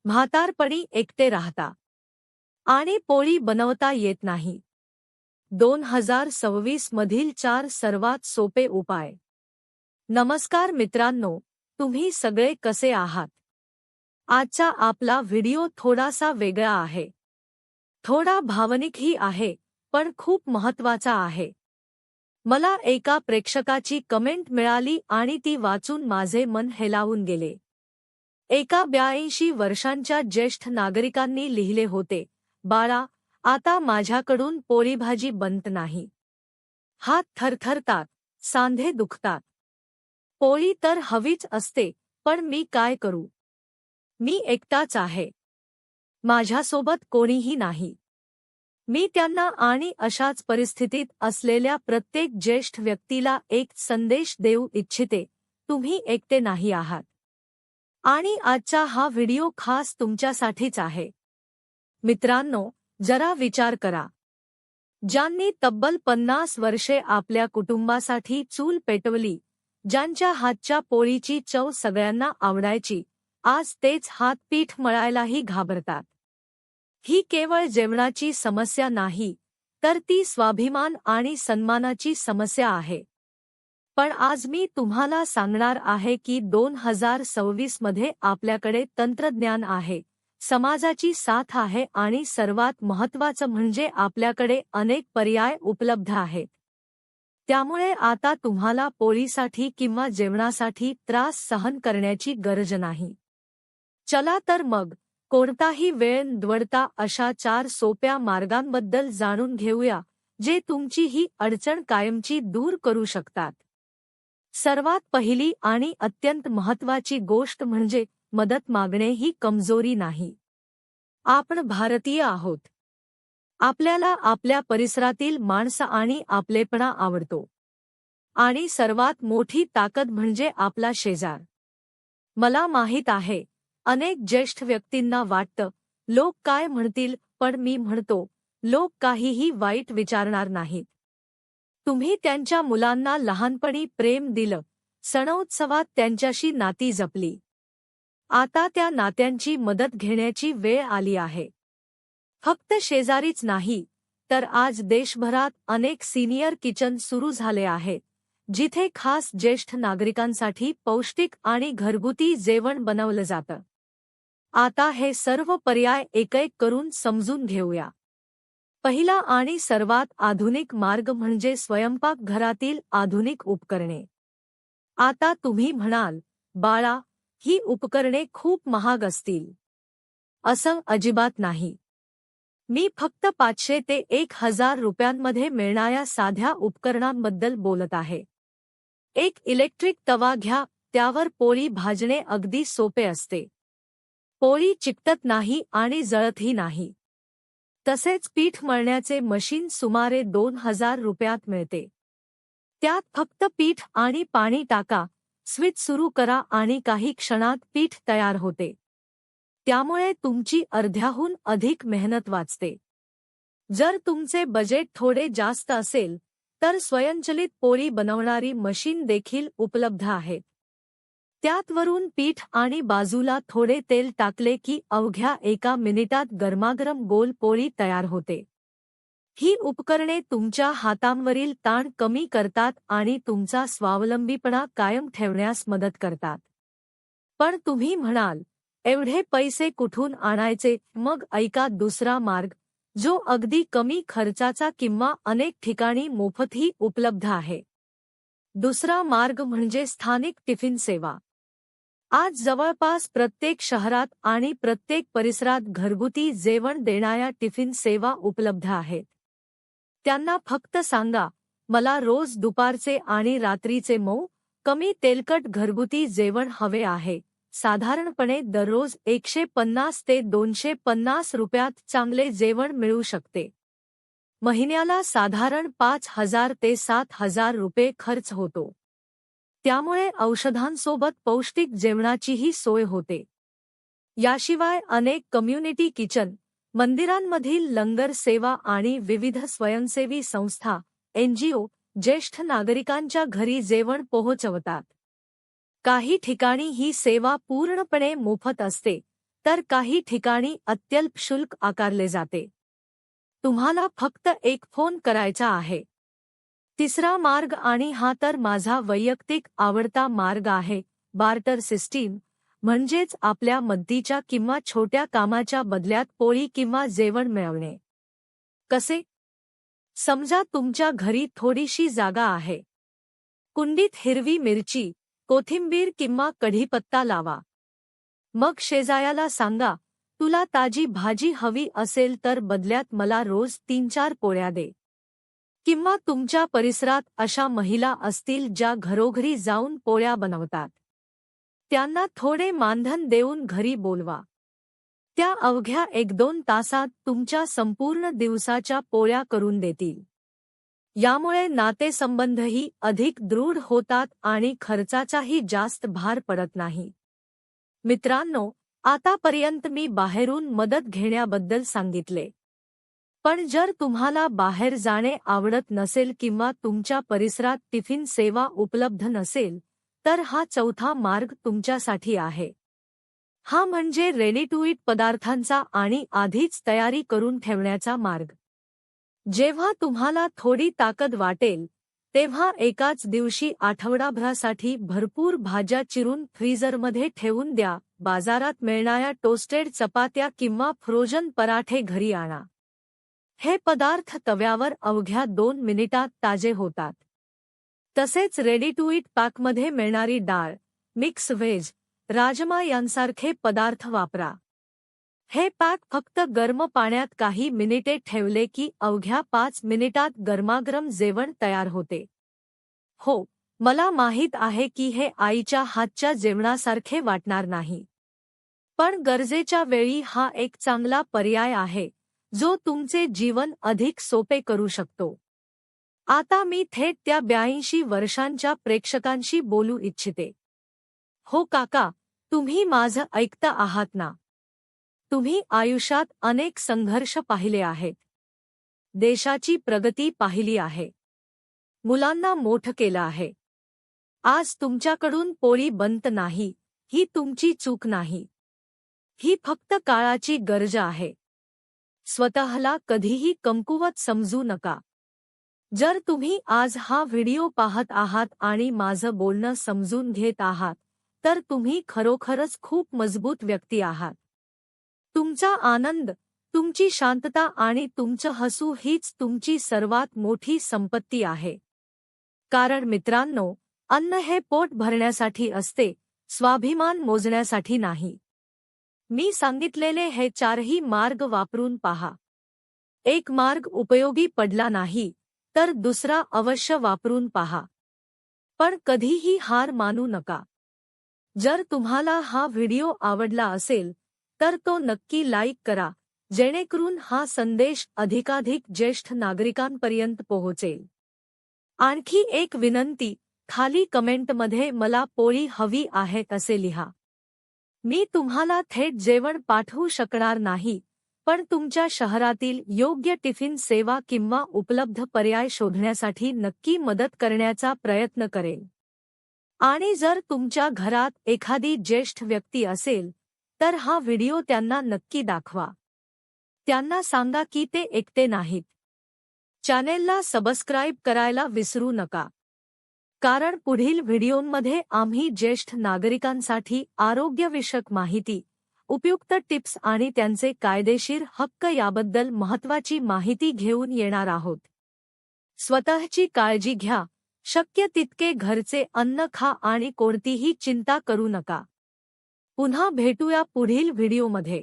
म्हातारपणी एकटे राहता आणि पोळी बनवता येत नाही. 2026 मधील 4 सर्वात सोपे उपाय. नमस्कार मित्रांनो, तुम्ही सगळे कसे आहात? आजचा आपला व्हिडिओ थोडासा वेगळा आहे. थोडा भावनिकही आहे, पण खूप महत्त्वाचा आहे. मला एका प्रेक्षकाची कमेंट मिळाली आणि ती वाचून माझे मन हेलावून गेले. एका 82 वर्षांच्या ज्येष्ठ नागरिकांनी लिहिले होते, बाळा, आता माझ्याकडून पोळीभाजी बनत नाही. हात थरथरतात, सांधे दुखतात. पोळी तर हवीच असते, पण मी काय करू? मी एकटाच आहे. माझ्यासोबत कोणीही नाही. मी त्यांना आणि अशाच परिस्थितीत असलेल्या प्रत्येक ज्येष्ठ व्यक्तीला एक संदेश देऊ इच्छिते, तुम्ही एकटे नाही आहात. आणि आजचा हा व्हिडिओ खास तुमच्यासाठीच आहे. मित्रांनो, जरा विचार करा. ज्यांनी तब्बल 50 वर्षे आपल्या कुटुंबासाठी चूल पेटवली, ज्यांच्या हातच्या पोळीची चव सगळ्यांना आवडायची, आज तेच हात पीठ मळायलाही घाबरतात. ही केवळ जेवणाची समस्या नाही, तर ती स्वाभिमान आणि सन्मानाची समस्या आहे. पण आज मी तुम्हाला सांगणार आहे की 2026 मध्ये आपल्याकडे तंत्रज्ञान आहे, समाजाची साथ आहे आणि सर्वात महत्त्वाचं म्हणजे आपल्याकडे अनेक पर्याय उपलब्ध आहेत. त्यामुळे आता तुम्हाला पोळीसाठी किंवा जेवणासाठी त्रास सहन करण्याची गरज नाही. चला तर मग, कोणताही वेळ न दवडता अशा 4 सोप्या मार्गांबद्दल जाणून घेऊया, जे तुमची ही अडचण कायमची दूर करू शकतात. सर्वात पहिली आणि अत्यंत महत्त्वाची गोष्ट म्हणजे मदत मागणे ही कमजोरी नाही. आपण भारतीय आहोत. आपल्याला आपल्या परिसरातील माणसं आणि आपलेपणा आवडतो. आणि सर्वात मोठी ताकद म्हणजे आपला शेजार. मला माहीत आहे, अनेक ज्येष्ठ व्यक्तींना वाटतं, लोक काय म्हणतील, पण मी म्हणतो, लोक काहीही वाईट विचारणार नाहीत. तुम्ही त्यांच्या मुलांना लहानपणी प्रेम दिलं, सणोत्सवात त्यांच्याशी नाती जपली. आता त्या नात्यांची मदत घेण्याची वेळ आली आहे. फक्त शेजारीच नाही, तर आज देशभरात अनेक सीनियर किचन सुरू झाले आहेत, जिथे खास ज्येष्ठ नागरिकांसाठी पौष्टिक आणि घरगुती जेवण बनवलं जातं. आता हे सर्व पर्याय एक-एक करून समजून घेऊया. पहिला आणि सर्वात आधुनिक मार्ग म्हणजे स्वयंपाकघरातील आधुनिक उपकरणे. आता तुम्ही म्हणाल, बाळा, ही उपकरणे खूप महाग असतील. असं अजिबात नाही. मी फक्त 500 ते 1000 रुपयांमध्ये मिळणाऱ्या साध्या उपकरणांबद्दल बोलत आहे. एक इलेक्ट्रिक तवा घ्या, त्यावर पोळी भाजणे अगदी सोपे असते. पोळी चिकटत नाही आणि जळतही नाही. तसेच पीठ मळण्याचे मशीन सुमारे 2000 रुपयात मिळते. त्यात फक्त पीठ आणि पाणी टाका, स्विच सुरू करा आणि काही क्षणात पीठ तयार होते. त्यामुळे तुमची अर्ध्याहून अधिक मेहनत वाचते. जर तुमचे बजेट थोडे जास्त असेल, तर स्वयंचलित पोळी बनवणारी मशीन देखील उपलब्ध आहेत. त्यात वरून पीठ आणि बाजूला थोडे तेल टाकले की अवघ्या 1 मिनिटात गरमागरम गोल पोळी तयार होते. ही उपकरणे तुमच्या हातांवरील ताण कमी करतात आणि तुमचा स्वावलंबीपणा कायम ठेवण्यास मदत करतात. पण तुम्ही म्हणाल, एवढे पैसे कुठून आणायचे? मग ऐका दुसरा मार्ग, जो अगदी कमी खर्चाचा किंवा अनेक ठिकाणी मोफतही उपलब्ध आहे. दुसरा मार्ग म्हणजे स्थानिक टिफिन सेवा. आज जवळपास प्रत्येक शहरात आणि प्रत्येक परिसरात घरगुती जेवण देणाऱ्या टिफिन सेवा उपलब्ध आहेत. त्यांना फक्त सांगा, मला रोज दुपारचे आणि रात्रीचे मऊ, कमी तेलकट घरगुती जेवण हवे आहे. साधारणपणे दररोज 150 ते 250 रुपयात चांगले जेवण मिळू शकते. महिन्याला साधारण 5000 ते 7000 रुपये खर्च होतो. त्यामुळे औषधांसोबत पौष्टिक जेवणाचीही सोय होते. याशिवाय अनेक कम्युनिटी किचन, मंदिरांमधील लंगर सेवा आणि विविध स्वयंसेवी संस्था, NGO, ज्येष्ठ नागरिकांच्या घरी जेवण पोहोचवतात. काही ठिकाणी ही सेवा पूर्णपणे मोफत असते, तर काही ठिकाणी अत्यल्प शुल्क आकारले जाते. तुम्हाला फक्त एक फोन करायचा आहे. तिसरा मार्ग, आणि हा तर माझा वैयक्तिक आवडता मार्ग आहे, बार्टर सिस्टीम, म्हणजेच आपल्या मदतीच्या किंवा छोट्या कामाच्या बदल्यात पोळी किंवा जेवण मिळवणे. कसे? समजा तुमच्या घरी थोडीशी जागा आहे. कुंडीत हिरवी मिरची, कोथिंबीर किंवा कढीपत्ता लावा. मग शेजाऱ्याला सांगा, तुला ताजी भाजी हवी असेल तर बदल्यात मला रोज 3-4 पोळ्या दे. किंवा तुमच्या परिसरात अशा महिला असतील ज्या घरोघरी जाऊन पोळ्या बनवतात. त्यांना थोडे मानधन देऊन घरी बोलवा. त्या अवघ्या 1-2 तासात तुमच्या संपूर्ण दिवसाच्या पोळ्या करून देतील. यामुळे नातेसंबंधही अधिक दृढ होतात आणि खर्चाचाही जास्त भार पडत नाही. मित्रांनो, आतापर्यंत मी बाहेरून मदत घेण्याबद्दल सांगितले. पण जर तुम्हाला बाहेर जाणे आवडत नसेल किंवा तुमच्या परिसरात टिफिन सेवा उपलब्ध नसेल, तर हा चौथा मार्ग तुमच्यासाठी आहे. हा म्हणजे रेडी टू ईट पदार्थांचा आणि आधीच तयारी करून ठेवण्याचा मार्ग. जेव्हा तुम्हाला थोडी ताकद वाटेल, तेव्हा एकाच दिवशी आठवडाभरासाठी भरपूर भाज्या चिरून फ्रीझरमध्ये ठेवून द्या. बाजारात मिळणाऱ्या टोस्टेड चपात्या किंवा फ्रोजन पराठे घरी आणा. हे पदार्थ तव्यावर अवघ्या 2 मिनिटात ताजे होतात. तसेच रेडी टू ईट पॅकमध्ये मिळणारी डाळ, मिक्स व्हेज, राजमा यांसारखे पदार्थ वापरा. हे पॅक फक्त गरम पाण्यात काही मिनिटे ठेवले की अवघ्या 5 मिनिटात गरमागरम जेवण तयार होते. हो, मला माहीत आहे की हे आईच्या हातच्या जेवणासारखे वाटणार नाही. पण गरजेच्या वेळी हा एक चांगला पर्याय आहे, जो तुमचे जीवन अधिक सोपे करू शकतो. आता मी थेट त्या 82 वर्षांच्या प्रेक्षकांशी बोलू इच्छिते. हो काका, तुम्ही माझं ऐकता आहात ना? तुम्ही आयुष्यात अनेक संघर्ष पाहिले आहेत. देशाची प्रगती पाहिली आहे. मुलांना मोठं केलं आहे. आज तुमच्याकडून पोळी बनत नाही, ही तुमची चूक नाही. ही फक्त काळाची गरज आहे. स्वतःला कधीही कमकुवत समजू नका. जर तुम्ही आज हा व्हिडिओ पाहत आहात आणि माझं बोलणं समजून घेत आहात, तर तुम्ही खरोखरच खूप मजबूत व्यक्ती आहात. तुमचा आनंद, तुमची शांतता आणि तुमचं हसू हीच तुमची सर्वात मोठी संपत्ती आहे. कारण मित्रांनो, अन्न हे पोट भरण्यासाठी असते, स्वाभिमान मोजण्यासाठी नाही. मी सांगितलेले हे 4ही मार्ग वापरून पहा. एक मार्ग उपयोगी पडला नाही, तर दुसरा अवश्य वापरून पहा. पण कधीही हार मानू नका. जर तुम्हाला हा व्हिडिओ आवडला असेल, तर तो नक्की लाईक करा, जेणेकरून हा संदेश अधिकाधिक ज्येष्ठ नागरिकांपर्यंत पोहोचेल. आणखी एक विनंती, खाली कमेंटमध्ये मला पोळी हवी आहे असे लिहा. मी तुम्हाला थेट जेवण पाठवू शकणार नाही, पण तुमच्या शहरातील योग्य टिफिन सेवा किंवा उपलब्ध पर्याय शोधण्यासाठी नक्की मदत करण्याचा प्रयत्न करेन. आणि जर तुमच्या घरात एखादी ज्येष्ठ व्यक्ती असेल, तर हा व्हिडिओ त्यांना नक्की दाखवा. त्यांना सांगा की ते एकटे नाहीत. चॅनेलला सबस्क्राईब करायला विसरू नका. कारण पुढील व्हिडिओंमध्ये आम्ही ज्येष्ठ नागरिकांसाठी आरोग्यविषयक माहिती, उपयुक्त टिप्स आणि त्यांचे कायदेशीर हक्क याबद्दल महत्त्वाची माहिती घेऊन येणार आहोत. स्वतःची काळजी घ्या, शक्य तितके घरचे अन्न खा आणि कोणतीही चिंता करू नका. पुन्हा भेटूया पुढील व्हिडिओमध्ये.